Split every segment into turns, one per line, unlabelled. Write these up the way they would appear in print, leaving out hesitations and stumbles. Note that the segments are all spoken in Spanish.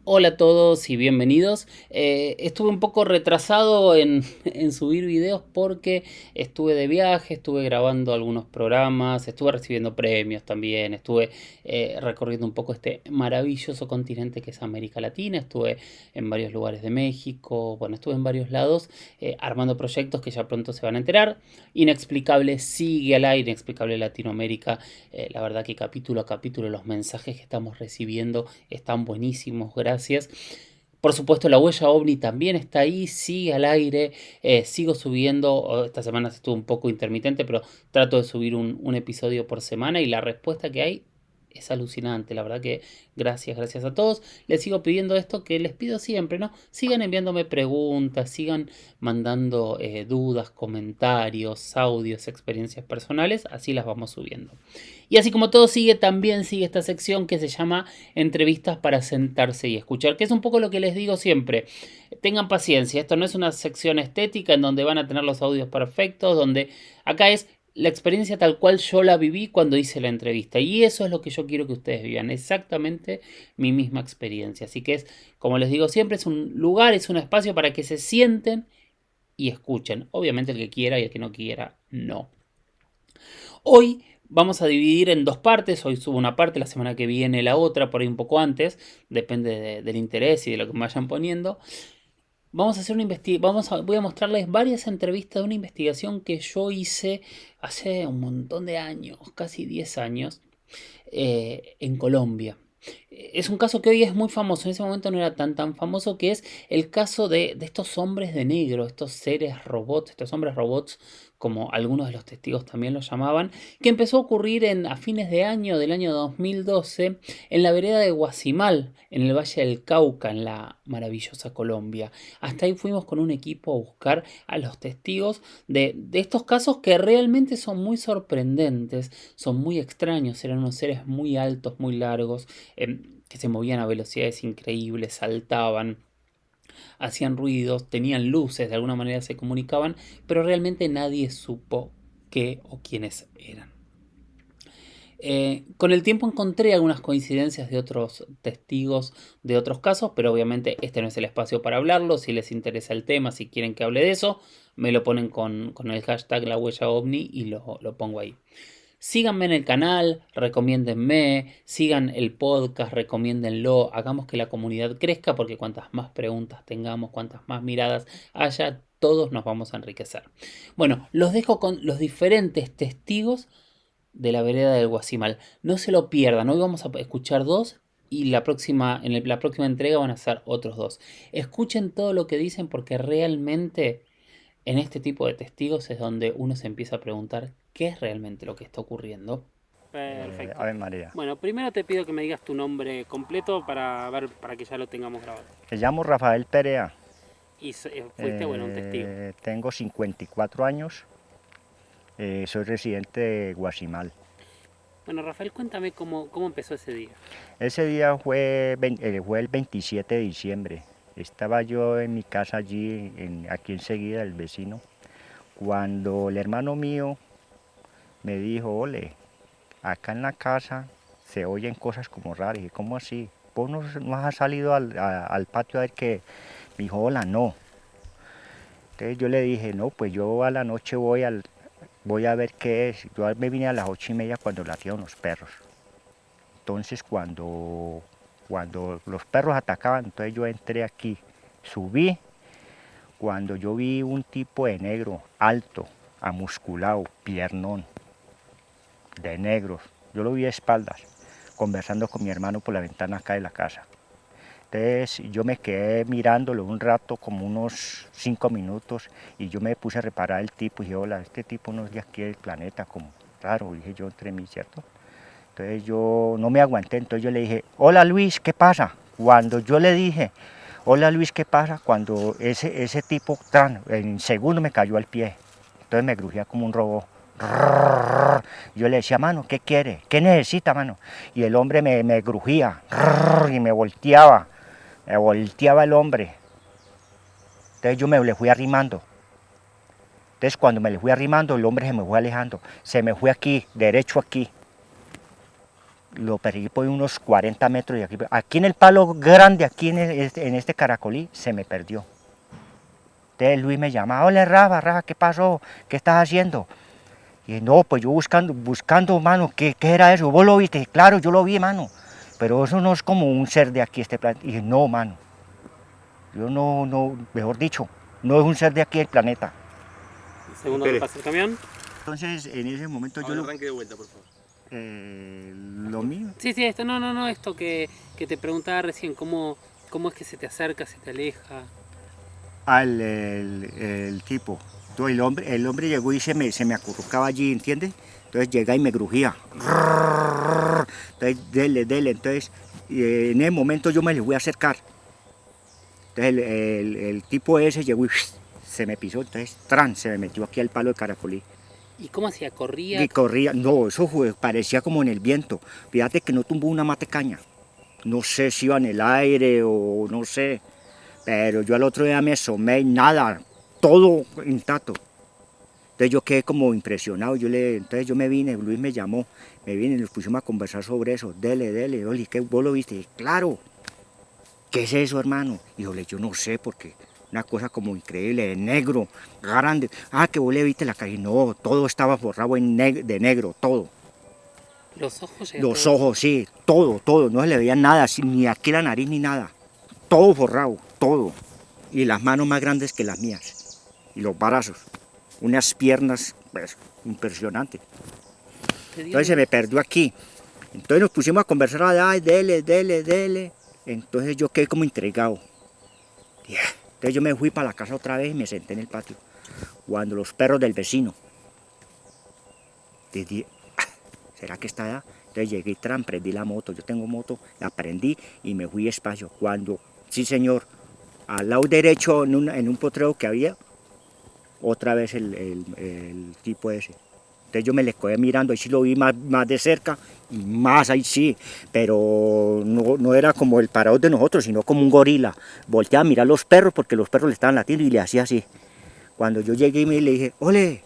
Hola a todos y bienvenidos. Estuve un poco retrasado en subir videos porque estuve de viaje, estuve grabando algunos programas, estuve recibiendo premios también, estuve recorriendo un poco este maravilloso continente que es América Latina, estuve en varios lugares de México, bueno, estuve en varios lados armando proyectos que ya pronto se van a enterar. Inexplicable sigue al aire, Inexplicable Latinoamérica. La verdad que capítulo a capítulo los mensajes que estamos recibiendo están buenísimos, gracias. Por supuesto, la huella ovni también está ahí, sigue al aire, sigo subiendo, esta semana estuvo un poco intermitente, pero trato de subir un episodio por semana y la respuesta que hay es alucinante, la verdad que gracias a todos. Les sigo pidiendo esto que les pido siempre, ¿no? Sigan enviándome preguntas, sigan mandando dudas, comentarios, audios, experiencias personales, así las vamos subiendo. Y así como todo sigue, también sigue esta sección que se llama entrevistas para sentarse y escuchar, que es un poco lo que les digo siempre. Tengan paciencia, esto no es una sección estética en donde van a tener los audios perfectos, donde acá es la experiencia tal cual yo la viví cuando hice la entrevista. Y eso es lo que yo quiero que ustedes vivan, exactamente mi misma experiencia. Así que es, como les digo siempre, es un lugar, es un espacio para que se sienten y escuchen. Obviamente el que quiera y el que no quiera, no. Hoy vamos a dividir en dos partes. Hoy subo una parte, la semana que viene la otra, por ahí un poco antes. Depende del interés y de lo que me vayan poniendo. Vamos a hacer una investigación. Voy a mostrarles varias entrevistas de una investigación que yo hice hace un montón de años, casi 10 años, en Colombia. Es un caso que hoy es muy famoso, en ese momento no era tan famoso, que es el caso de estos hombres de negro, estos seres robots, estos hombres robots, como algunos de los testigos también los llamaban, que empezó a ocurrir a fines de año del año 2012 en la vereda de Guasimal, en el Valle del Cauca, en la maravillosa Colombia. Hasta ahí fuimos con un equipo a buscar a los testigos de estos casos que realmente son muy sorprendentes, son muy extraños, eran unos seres muy altos, muy largos, que se movían a velocidades increíbles, saltaban, hacían ruidos, tenían luces, de alguna manera se comunicaban, pero realmente nadie supo qué o quiénes eran. Con el tiempo encontré algunas coincidencias de otros testigos de otros casos, pero obviamente este no es el espacio para hablarlo. Si les interesa el tema, si quieren que hable de eso, me lo ponen con el hashtag la huella ovni y lo pongo ahí. Síganme en el canal, recomiéndenme, sigan el podcast, recomiéndenlo, hagamos que la comunidad crezca porque cuantas más preguntas tengamos, cuantas más miradas haya, todos nos vamos a enriquecer. Bueno, los dejo con los diferentes testigos de la vereda del Guasimal. No se lo pierdan, hoy vamos a escuchar dos y la próxima entrega van a ser otros dos. Escuchen todo lo que dicen porque realmente en este tipo de testigos es donde uno se empieza a preguntar qué es realmente lo que está ocurriendo. Perfecto.
Ave María.
Bueno, primero te pido que me digas tu nombre completo para ver, para que ya lo tengamos grabado.
Me llamo Rafael Perea.
Y fuiste, bueno, un testigo.
Tengo 54 años. Soy residente de Guasimal.
Bueno, Rafael, cuéntame cómo empezó ese día.
Ese día fue el 27 de diciembre. Estaba yo en mi casa allí, aquí enseguida, el vecino, cuando el hermano mío me dijo, ole, acá en la casa se oyen cosas como raras. Y dije, ¿cómo así? ¿Vos no has salido al patio a ver qué? Me dijo, hola, no. Entonces yo le dije, no, pues yo a la noche voy a ver qué es. Yo me vine a las 8:30 cuando latieron los perros. Entonces cuando los perros atacaban, entonces yo entré aquí, subí, cuando yo vi un tipo de negro, alto, amusculado, piernón, de negros. Yo lo vi de espaldas, conversando con mi hermano por la ventana acá de la casa. Entonces yo me quedé mirándolo un rato, como unos 5 minutos, y yo me puse a reparar el tipo y dije, hola, este tipo no es de aquí del planeta, como raro, dije yo entre mí, ¿cierto? Entonces yo no me aguanté, entonces yo le dije, hola Luis, ¿qué pasa? Cuando yo le dije, hola Luis, ¿qué pasa? Cuando ese tipo en segundo me cayó al pie, entonces me crujía como un robot. Yo le decía, mano, ¿qué quiere? ¿Qué necesita, mano? Y el hombre me grujía y me volteaba el hombre. Entonces yo me le fui arrimando. Entonces cuando me le fui arrimando, el hombre se me fue alejando. Se me fue aquí, derecho aquí. lo perseguí por unos 40 metros de aquí. Aquí en el palo grande, aquí en este caracolí, se me perdió. Entonces Luis me llama, hola Rafa, ¿qué pasó? ¿Qué estás haciendo? Y no, pues yo buscando, mano, ¿qué era eso? ¿Vos lo viste? Claro, yo lo vi, mano. Pero eso no es como un ser de aquí, este planeta. Y dije, no, mano. Yo no, mejor dicho, no es un ser de aquí del planeta.
Segundo que pasa el camión.
Entonces, en ese momento
Ahora arranque de vuelta, por favor.
lo mío.
Sí, sí, esto no, esto que te preguntaba recién, ¿cómo es que se te acerca, se te aleja?
El tipo. Entonces el hombre llegó y se me acurrucaba allí, ¿entiendes? Entonces llega y me grujía. Entonces, dele. Entonces, en ese momento yo me le voy a acercar. Entonces el tipo ese llegó y se me pisó, entonces se me metió aquí al palo de caracolí.
¿Y cómo hacía? ¿Corría?
Y corría, no, eso parecía como en el viento. Fíjate que no tumbó una matecaña. No sé si iba en el aire o no sé. Pero yo al otro día me asomé y nada, todo intacto. Entonces yo quedé como impresionado, entonces yo me vine, Luis me llamó, me vine y nos pusimos a conversar sobre eso. Dele, Oli, ¿qué vos lo viste? Y, claro, ¿qué es eso, hermano? Y yo no sé, porque una cosa como increíble, de negro, grande. Ah, que vos le viste la calle. No, todo estaba forrado de negro, todo.
¿Los ojos?
Los ojos, sí, todo, no se le veía nada, ni aquí la nariz ni nada. Todo forrado, todo. Y las manos más grandes que las mías. Y los brazos. Unas piernas, pues, impresionantes. Entonces se me perdió aquí. Entonces nos pusimos a conversar, ay, dele. Entonces yo quedé como entregado. Entonces yo me fui para la casa otra vez y me senté en el patio. Cuando los perros del vecino. Dije, ¿será que está allá? Entonces llegué y prendí la moto. Yo tengo moto, la prendí y me fui despacio. Cuando, sí señor, al lado derecho en un potrero que había, otra vez el tipo ese. Entonces yo me le quedé mirando, ahí sí lo vi más de cerca y más ahí sí, pero no era como el parado de nosotros, sino como un gorila. Volteaba a mirar los perros porque los perros le estaban latiendo y le hacía así. Cuando yo llegué y le dije, ole,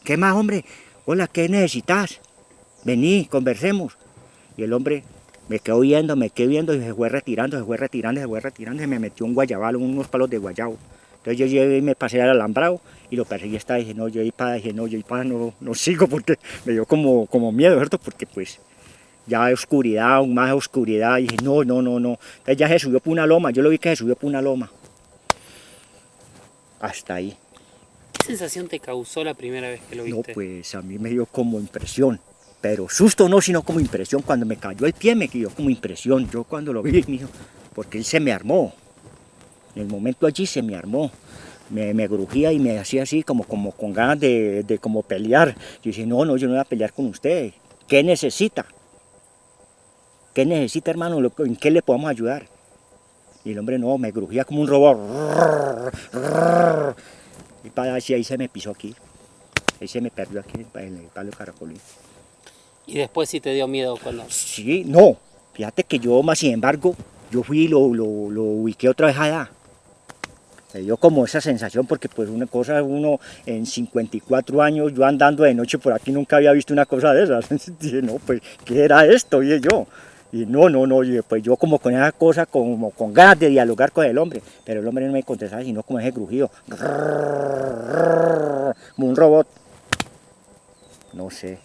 ¿qué más, hombre? Hola, ¿qué necesitas? Vení, conversemos. Y el hombre me quedó viendo y se fue retirando, y me metió un guayabal, unos palos de guayabo. Entonces yo llegué y me pasé al alambrado y lo perseguí hasta dije, no, yo no sigo porque me dio como miedo, ¿cierto? Porque pues ya hay oscuridad, aún más oscuridad, y dije, no. Entonces ya se subió por una loma, yo lo vi que se subió por una loma. Hasta ahí.
¿Qué sensación te causó la primera vez que lo viste?
No, pues a mí me dio como impresión, pero susto no, sino como impresión. Cuando me cayó el pie me dio como impresión, yo cuando lo vi, porque él se me armó. En el momento allí se me armó, me grujía y me hacía así como con ganas de como pelear. Yo dije, no, yo no voy a pelear con usted. ¿Qué necesita? ¿Qué necesita, hermano? ¿En qué le podemos ayudar? Y el hombre no, me grujía como un robot. Y para así ahí se me pisó aquí. Ahí se me perdió aquí en el palo de caracolí.
¿Y después sí te dio miedo cuando...?
Sí, no. Fíjate que yo, más sin embargo, yo fui y lo ubiqué otra vez allá. Me dio como esa sensación porque pues una cosa, uno en 54 años, yo andando de noche por aquí nunca había visto una cosa de esas. Dije, no, pues, ¿qué era esto? Dije yo. Y no, y pues yo como con esa cosa, como con ganas de dialogar con el hombre, pero el hombre no me contestaba, sino como ese crujido. Como un robot. No sé.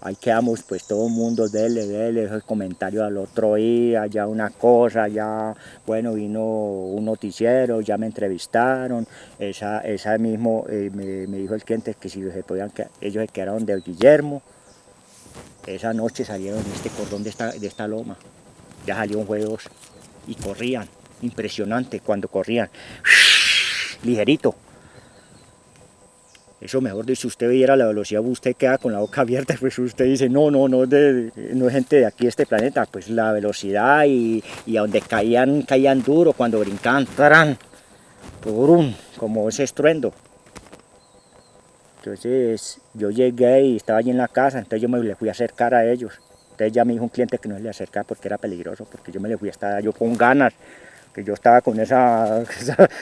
Ahí quedamos pues todo el mundo, dele, esos comentarios al otro día, ya una cosa, ya, bueno, vino un noticiero, ya me entrevistaron, esa mismo me dijo el cliente que si se podían ellos se quedaron de Guillermo, esa noche salieron de este cordón de esta loma, ya salieron juegos y corrían, impresionante cuando corrían, ligerito. Eso mejor dicho, si usted viera la velocidad, usted queda con la boca abierta, pues usted dice, no es gente de aquí, este planeta, pues la velocidad y a donde caían duro, cuando brincaban, ¡tarán! Como ese estruendo. Entonces yo llegué y estaba allí en la casa, entonces yo me le fui a acercar a ellos. Entonces ya me dijo un cliente que no se le acercara porque era peligroso, porque yo me le fui a estar yo con ganas, que yo estaba con esa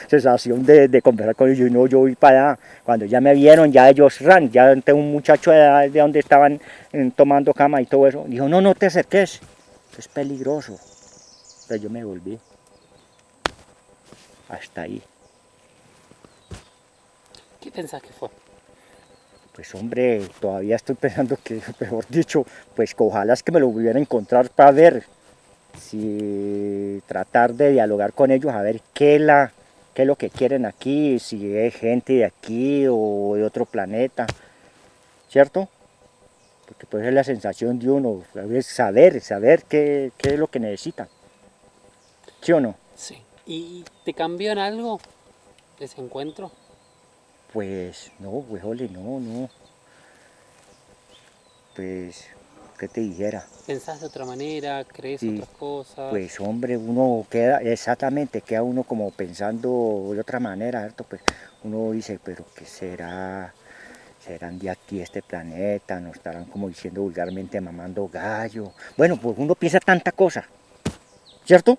sensación de conversar con ellos, y no, yo voy para allá. Cuando ya me vieron, ya ellos ya tengo un muchacho de donde estaban tomando cama y todo eso, dijo, no te acerques, es peligroso. Entonces yo me volví. Hasta ahí.
¿Qué pensás que fue?
Pues hombre, todavía estoy pensando que, mejor dicho, pues que ojalá es que me lo hubiera encontrar para ver, si tratar de dialogar con ellos, a ver qué es lo que quieren aquí, si es gente de aquí o de otro planeta, ¿cierto? Porque puede ser la sensación de uno, a veces saber qué es lo que necesitan, ¿sí o no?
Sí. ¿Y te cambió en algo ese encuentro?
Pues no, pues ole, no, pues, ¿qué te dijera?
¿Pensás de otra manera? ¿Crees
Sí,
otras cosas?
pues hombre, uno queda, exactamente, queda uno como pensando de otra manera, ¿cierto? Pues uno dice, pero ¿qué será? ¿Serán de aquí este planeta? ¿Nos estarán como diciendo vulgarmente mamando gallo? Bueno, pues uno piensa tanta cosa, ¿cierto?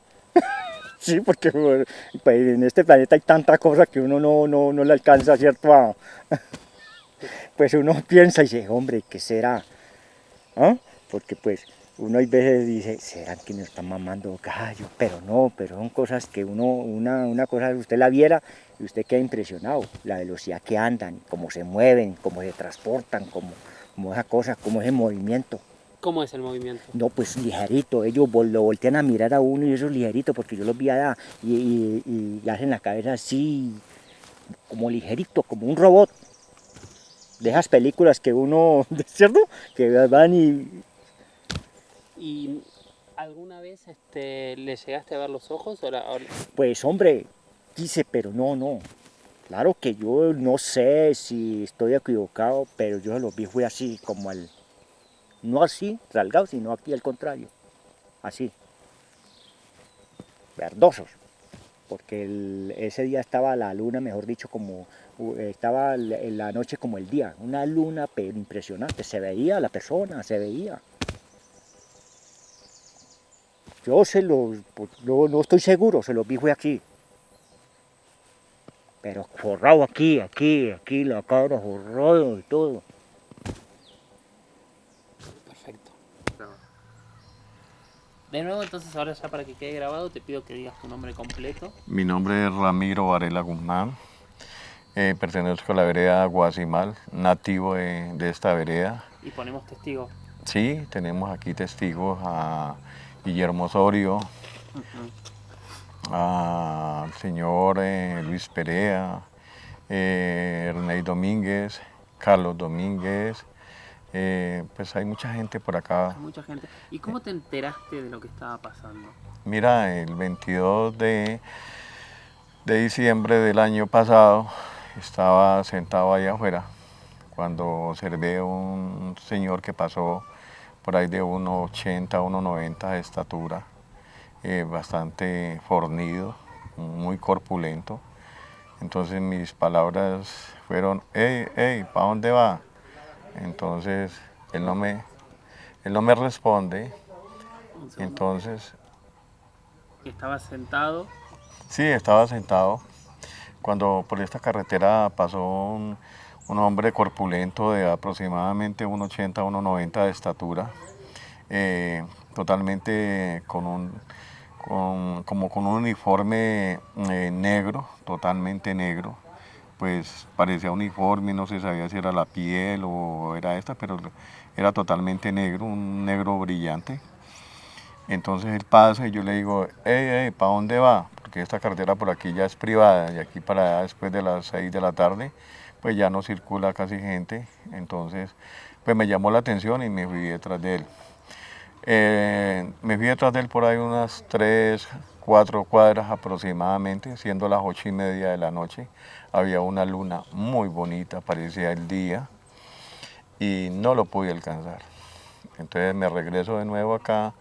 Sí, porque bueno, pues, en este planeta hay tanta cosa que uno no le alcanza, ¿cierto? Pues uno piensa y dice, hombre, ¿qué será? ¿Ah? Porque pues uno hay veces dice, ¿serán que nos están mamando gallo? Pero no, pero son cosas que una cosa, usted la viera y usted queda impresionado, la velocidad que andan, cómo se mueven, cómo se transportan, cómo esa cosa, cómo ese movimiento.
¿Cómo es el movimiento?
No, pues ligerito, ellos lo voltean a mirar a uno y eso es ligerito, porque yo los vi allá y hacen la cabeza así, como ligerito, como un robot. De esas películas que uno, ¿cierto? Que van
¿Y alguna vez le llegaste a ver los ojos?
Pues hombre, quise, pero no. Claro que yo no sé si estoy equivocado, pero yo los vi fue así, como no así, rasgados, sino aquí al contrario, así, verdosos, porque ese día estaba la luna, mejor dicho, como estaba en la noche como el día, una luna pero impresionante, se veía la persona, se veía. Yo pues, no estoy seguro, se los vi fue aquí, pero forrado aquí, la cara forrado y todo.
Perfecto. De nuevo, entonces ahora ya para que quede grabado te pido que digas tu nombre completo.
Mi nombre es Ramiro Varela Guzmán, pertenezco a la vereda Guasimal, nativo de esta vereda.
Y ponemos testigo.
Sí, tenemos aquí testigos a Guillermo Osorio, al señor Luis Perea, Ernei Domínguez, Carlos Domínguez, pues hay mucha gente por acá.
Hay mucha gente. ¿Y cómo te enteraste de lo que estaba pasando?
Mira, el 22 de diciembre del año pasado estaba sentado allá afuera cuando observé un señor que pasó por ahí de 1,80, 1,90 de estatura, bastante fornido, muy corpulento. Entonces mis palabras fueron, hey, ¿para dónde va? Entonces él no me responde.
Un segundo.
Entonces,
Estaba sentado.
sí, estaba sentado. Cuando por esta carretera pasó un hombre corpulento de aproximadamente 1,80, 1,90 de estatura, totalmente como con un uniforme negro, totalmente negro, pues parecía uniforme, no se sabía si era la piel o era esta, pero era totalmente negro, un negro brillante. Entonces él pasa y yo le digo, hey, ¿para dónde va? Porque esta carretera por aquí ya es privada y aquí para allá después de las 6 de la tarde, pues ya no circula casi gente. Entonces, pues me llamó la atención y me fui detrás de él. Me fui detrás de él por ahí unas 3, 4 cuadras aproximadamente, siendo las 8:30 de la noche. Había una luna muy bonita, parecía el día, y no lo pude alcanzar. Entonces me regreso de nuevo acá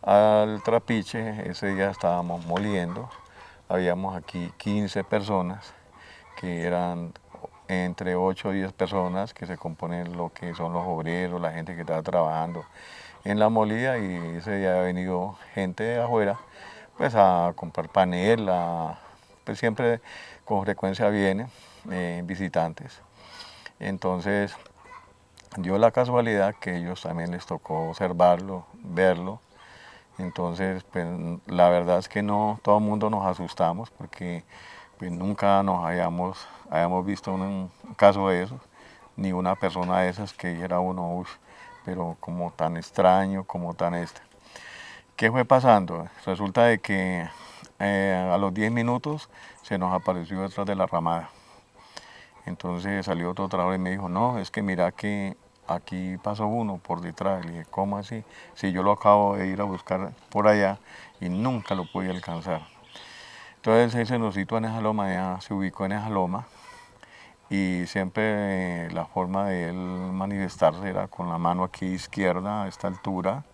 al trapiche. Ese día estábamos moliendo, habíamos aquí 15 personas, que eran entre 8 o 10 personas que se componen lo que son los obreros, la gente que está trabajando en la molida, y ese día ha venido gente de afuera pues a comprar panela, pues siempre con frecuencia vienen visitantes. Entonces dio la casualidad que ellos también les tocó observarlo, verlo, Entonces, pues la verdad es que no, todo el mundo nos asustamos porque pues, nunca nos hayamos visto un caso de eso, ni una persona de esas que dijera uno, uy, pero como tan extraño, como tan este. ¿Qué fue pasando? Resulta de que a los 10 minutos se nos apareció detrás de la ramada. Entonces salió otro trabajador y me dijo, no, es que mira que aquí pasó uno por detrás. Le dije, ¿cómo así? Si yo lo acabo de ir a buscar por allá y nunca lo pude alcanzar. Entonces él se nos situó en esa loma, ya se ubicó en esa loma y siempre la forma de él manifestarse era con la mano aquí izquierda a esta altura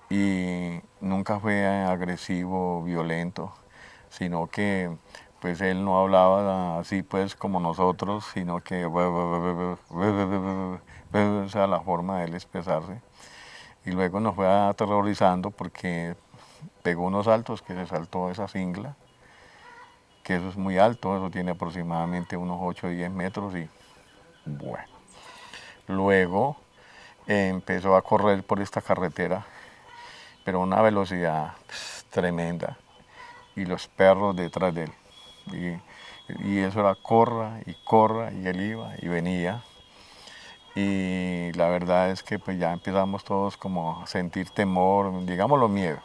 y nunca fue agresivo, violento, sino que pues él no hablaba así pues como nosotros, sino que o sea, la forma de él expresarse. Y luego nos fue aterrorizando porque pegó unos saltos que se saltó esa cingla, que eso es muy alto, eso tiene aproximadamente unos 8 o 10 metros y bueno. Luego empezó a correr por esta carretera, pero a una velocidad tremenda y los perros detrás de él. Y eso era corra y él iba y venía. Y la verdad es que pues ya empezamos todos como a sentir temor, digámoslo miedo,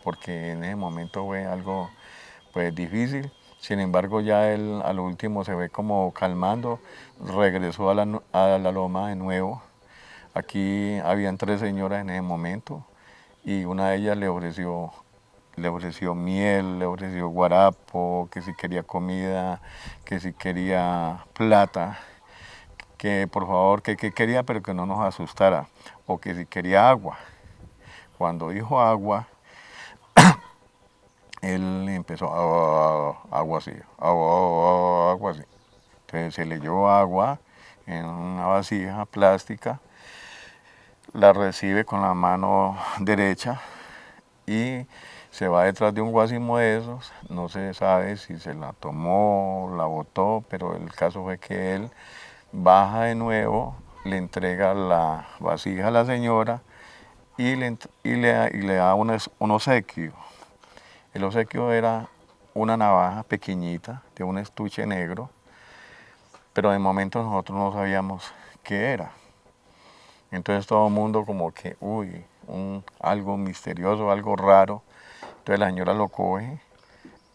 porque en ese momento fue algo pues difícil. Sin embargo ya él a lo último se ve como calmando, regresó a la loma de nuevo. Aquí habían 3 señoras en ese momento y una de ellas le ofreció miel, le ofreció guarapo, que si quería comida, que si quería plata, que por favor, que quería pero que no nos asustara, o que si quería agua. Cuando dijo agua, él empezó agua así, agua así. Entonces se le llevó agua en una vasija plástica, la recibe con la mano derecha y se va detrás de un guasimo de esos, no se sabe si se la tomó, la botó, pero el caso fue que él baja de nuevo, le entrega la vasija a la señora y le da un obsequio. El obsequio era una navaja pequeñita de un estuche negro, pero de momento nosotros no sabíamos qué era. Entonces todo el mundo como que, uy, algo misterioso, algo raro. Entonces la señora lo coge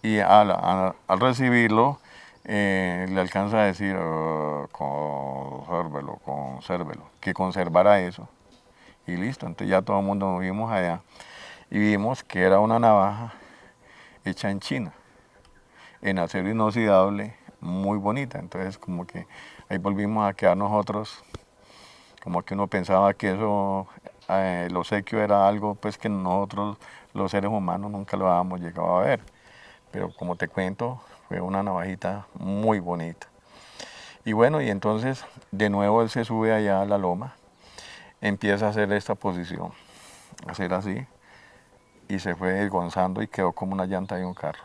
y al recibirlo le alcanza a decir, consérvelo, que conservara eso. Y listo, entonces ya todo el mundo nos vimos allá y vimos que era una navaja hecha en China, en acero inoxidable, muy bonita. Entonces como que ahí volvimos a quedar nosotros, como que uno pensaba que eso, el obsequio era algo pues que nosotros los seres humanos nunca lo habíamos llegado a ver. Pero como te cuento, fue una navajita muy bonita. Y bueno, y entonces de nuevo él se sube allá a la loma, empieza a hacer esta posición, hacer así, y se fue desgonzando y quedó como una llanta de un carro.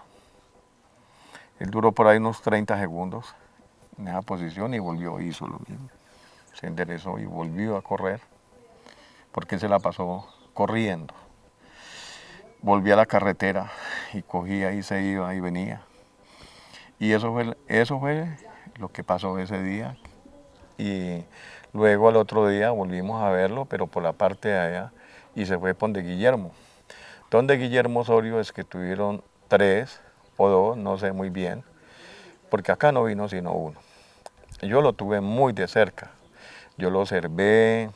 Él duró por ahí unos 30 segundos en esa posición y volvió, hizo lo mismo. Se enderezó y volvió a correr, porque él se la pasó corriendo. Volví a la carretera y cogía y se iba y venía. Y eso fue lo que pasó ese día. Y luego al otro día volvimos a verlo, pero por la parte de allá, y se fue por donde Guillermo. Donde Guillermo Osorio es que tuvieron 3 o 2, no sé muy bien, porque acá no vino sino uno. Yo lo tuve muy de cerca. Yo lo observé,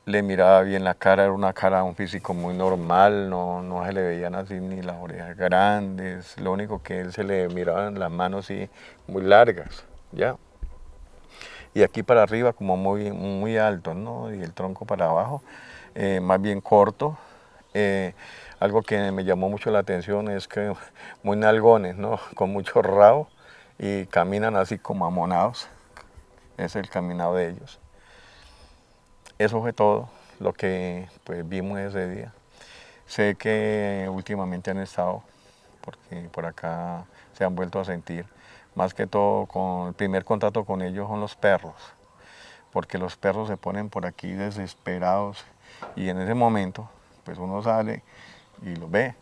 le miraba bien la cara, era una cara, un físico muy normal, no se le veían así ni las orejas grandes, lo único que él se le miraban las manos así muy largas, ¿ya? Y aquí para arriba como muy alto, ¿no? Y el tronco para abajo, más bien corto. Algo que me llamó mucho la atención es que muy nalgones, ¿no? Con mucho rabo y caminan así como amonados, es el caminado de ellos. Eso fue todo lo que pues, vimos ese día. Sé que últimamente han estado, porque por acá se han vuelto a sentir. Más que todo, con el primer contacto con ellos son los perros, porque los perros se ponen por aquí desesperados y en ese momento pues uno sale y lo ve.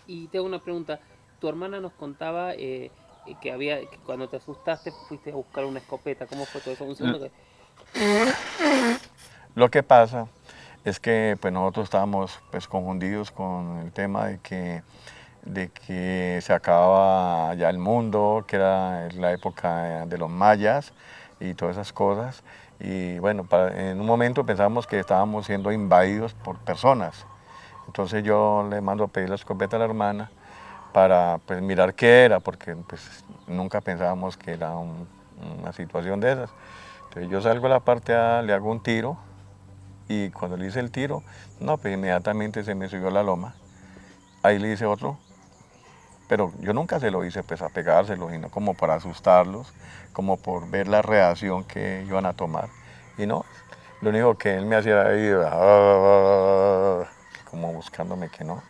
Y te hago una pregunta. Tu hermana nos contaba que cuando te asustaste fuiste a buscar una escopeta. ¿Cómo fue todo eso? Un segundo que...
Lo que pasa es que pues nosotros estábamos pues confundidos con el tema de que se acababa ya el mundo, que era la época de los mayas y todas esas cosas. Y bueno, en un momento pensábamos que estábamos siendo invadidos por personas. Entonces yo le mando a pedir la escopeta a la hermana para pues mirar qué era, porque pues nunca pensábamos que era una situación de esas. Entonces yo salgo a la parte A, le hago un tiro, y cuando le hice el tiro, no, pues inmediatamente se me subió la loma. Ahí le hice otro, pero yo nunca se lo hice pues a pegárselo, sino como para asustarlos, como por ver la reacción que iban a tomar. Y no, lo único que él me hacía ahí, como buscándome que no.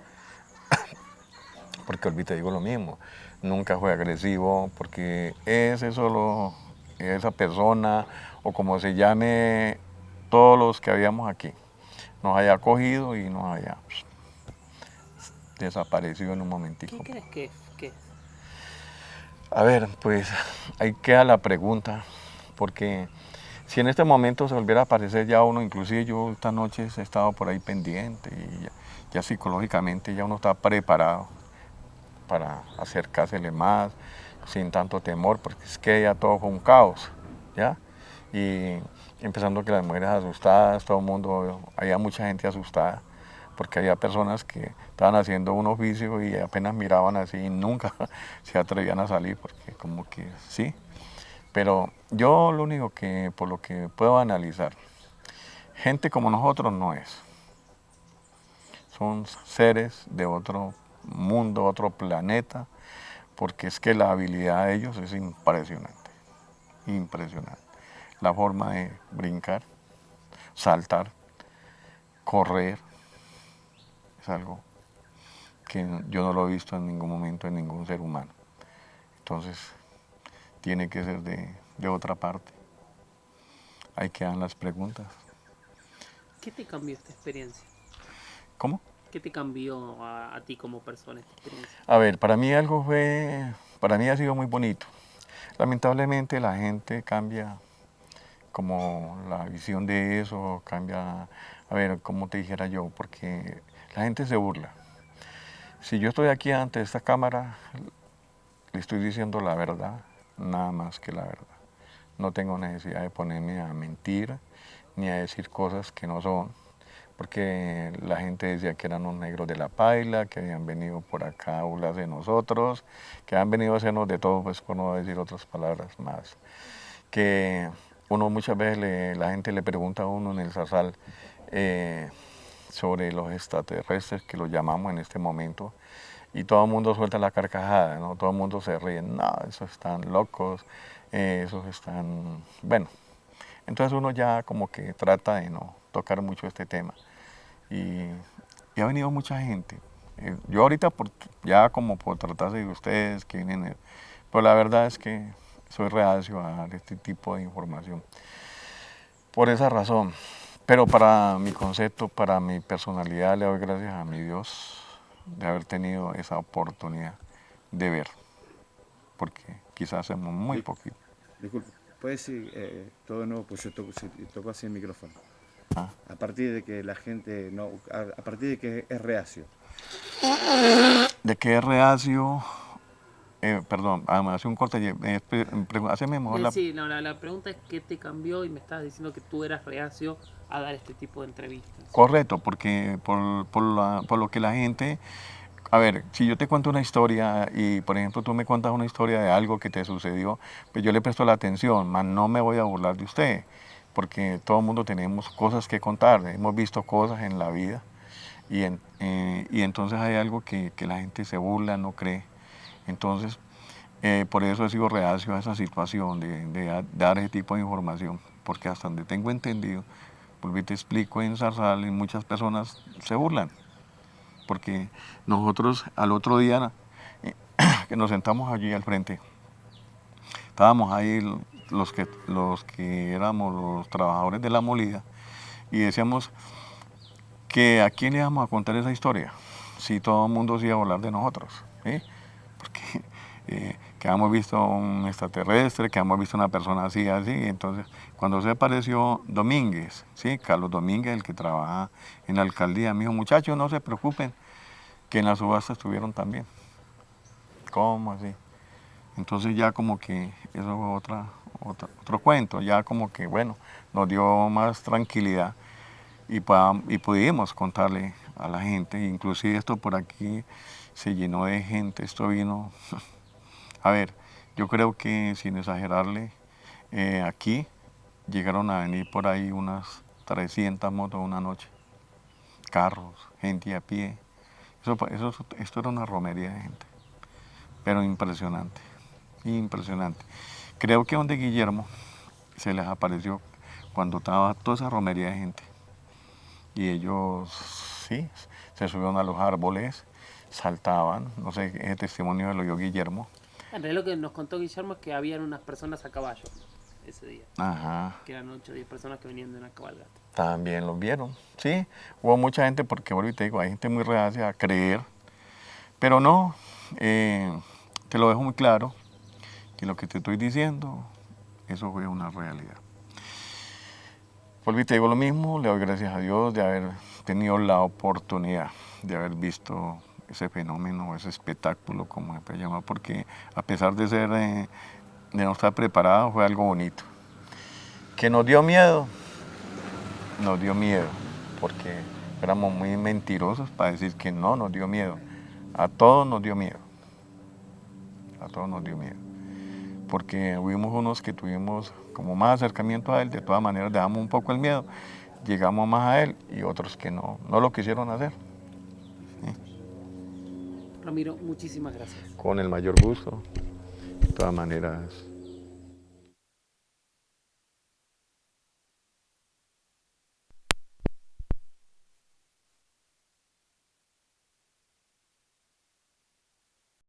Porque ahorita digo lo mismo, nunca fue agresivo, porque ese solo, esa persona, o como se llame, todos los que habíamos aquí, nos haya cogido y nos haya desaparecido en un momentico.
¿Qué crees que es?
A ver, pues ahí queda la pregunta, porque si en este momento se volviera a aparecer ya uno, inclusive yo esta noche he estado por ahí pendiente y ya psicológicamente ya uno está preparado para acercársele más, sin tanto temor, porque es que ya todo fue un caos, ¿ya? Y empezando que las mujeres asustadas, todo el mundo, había mucha gente asustada, porque había personas que estaban haciendo un oficio y apenas miraban así y nunca se atrevían a salir, porque como que sí. Pero yo lo único que, por lo que puedo analizar, gente como nosotros no es. Son seres de otro mundo, otro planeta, porque es que la habilidad de ellos es impresionante, impresionante. La forma de brincar, saltar, correr, es algo que yo no lo he visto en ningún momento en ningún ser humano. Entonces, tiene que ser de otra parte. Ahí quedan las preguntas.
¿Qué te cambió esta experiencia?
¿Cómo?
¿Qué te cambió a ti como persona esta experiencia?
A ver, para mí ha sido muy bonito. Lamentablemente la gente cambia como la visión de eso, cambia, a ver, como te dijera yo, porque la gente se burla. Si yo estoy aquí ante esta cámara, le estoy diciendo la verdad, nada más que la verdad. No tengo necesidad de ponerme a mentir ni a decir cosas que no son, porque la gente decía que eran los negros de la paila, que habían venido por acá a burlarse de nosotros, que han venido a hacernos de todo, pues por no decir otras palabras más. Que uno muchas veces, la gente le pregunta a uno en el Zarzal sobre los extraterrestres, que los llamamos en este momento, y todo el mundo suelta la carcajada, ¿no? Todo el mundo se ríe, no, esos están locos, esos están, bueno. Entonces uno ya como que trata de no tocar mucho este tema. Y, y ha venido mucha gente. Yo ahorita ya como por tratarse de ustedes que vienen, pero la verdad es que soy reacio a dar este tipo de información. Por esa razón. Pero para mi concepto, para mi personalidad, le doy gracias a mi Dios de haber tenido esa oportunidad de ver. Porque quizás hacemos muy poquito.
Disculpe, ¿puedes decir todo de nuevo? Pues yo toco así el micrófono.
Ah.
A partir de que la gente no, a partir de que es reacio.
¿De qué es reacio? Perdón, me hace un corte. Haceme mejor la...
Sí, la pregunta es ¿qué te cambió? Y me estabas diciendo que tú eras reacio a dar este tipo de entrevistas.
Correcto, porque por lo que la gente... A ver, si yo te cuento una historia y, por ejemplo, tú me cuentas una historia de algo que te sucedió, pues yo le presto la atención, mas no me voy a burlar de usted, porque todo el mundo tenemos cosas que contar, hemos visto cosas en la vida y entonces hay algo que la gente se burla, no cree. Entonces, por eso he sido reacio a esa situación de dar ese tipo de información, porque hasta donde tengo entendido, porque te explico, en Zarzal muchas personas se burlan, porque nosotros al otro día que nos sentamos allí al frente, estábamos ahí los que éramos los trabajadores de la molida y decíamos, que a quién le vamos a contar esa historia, si todo el mundo se iba a hablar de nosotros, ¿sí? Porque que hemos visto un extraterrestre, que hemos visto una persona así, así, entonces cuando se apareció Domínguez, ¿sí? Carlos Domínguez, el que trabaja en la alcaldía, me dijo, muchachos, no se preocupen, que en la subasta estuvieron también. ¿Cómo así? Entonces ya como que eso fue otro cuento, ya como que bueno, nos dio más tranquilidad y pudimos contarle a la gente, inclusive esto por aquí se llenó de gente, esto vino, a ver, yo creo que sin exagerarle, aquí llegaron a venir por ahí unas 300 motos una noche, carros, gente a pie, esto era una romería de gente, pero impresionante, impresionante. Creo que donde Guillermo se les apareció cuando estaba toda esa romería de gente. Y ellos, sí, se subieron a los árboles, saltaban, no sé, ese testimonio lo oyó Guillermo.
En realidad lo que nos contó Guillermo es que habían unas personas a caballo ese día.
Ajá.
Que eran 8 o 10 personas que venían de una cabalgata.
También los vieron, sí. Hubo mucha gente, porque ahorita te digo, hay gente muy reacia a creer, pero no, te lo dejo muy claro, que lo que te estoy diciendo, eso fue una realidad. Volví, te digo lo mismo, le doy gracias a Dios de haber tenido la oportunidad de haber visto ese fenómeno, ese espectáculo, como se puede llamar, porque a pesar de ser, de no estar preparado, fue algo bonito. Que nos dio miedo, porque éramos muy mentirosos para decir que no nos dio miedo. A todos nos dio miedo, a todos nos dio miedo. Porque hubimos unos que tuvimos como más acercamiento a él, de todas maneras dejamos un poco el miedo, llegamos más a él y otros que no lo quisieron hacer. ¿Sí?
Ramiro, muchísimas gracias.
Con el mayor gusto, de todas maneras.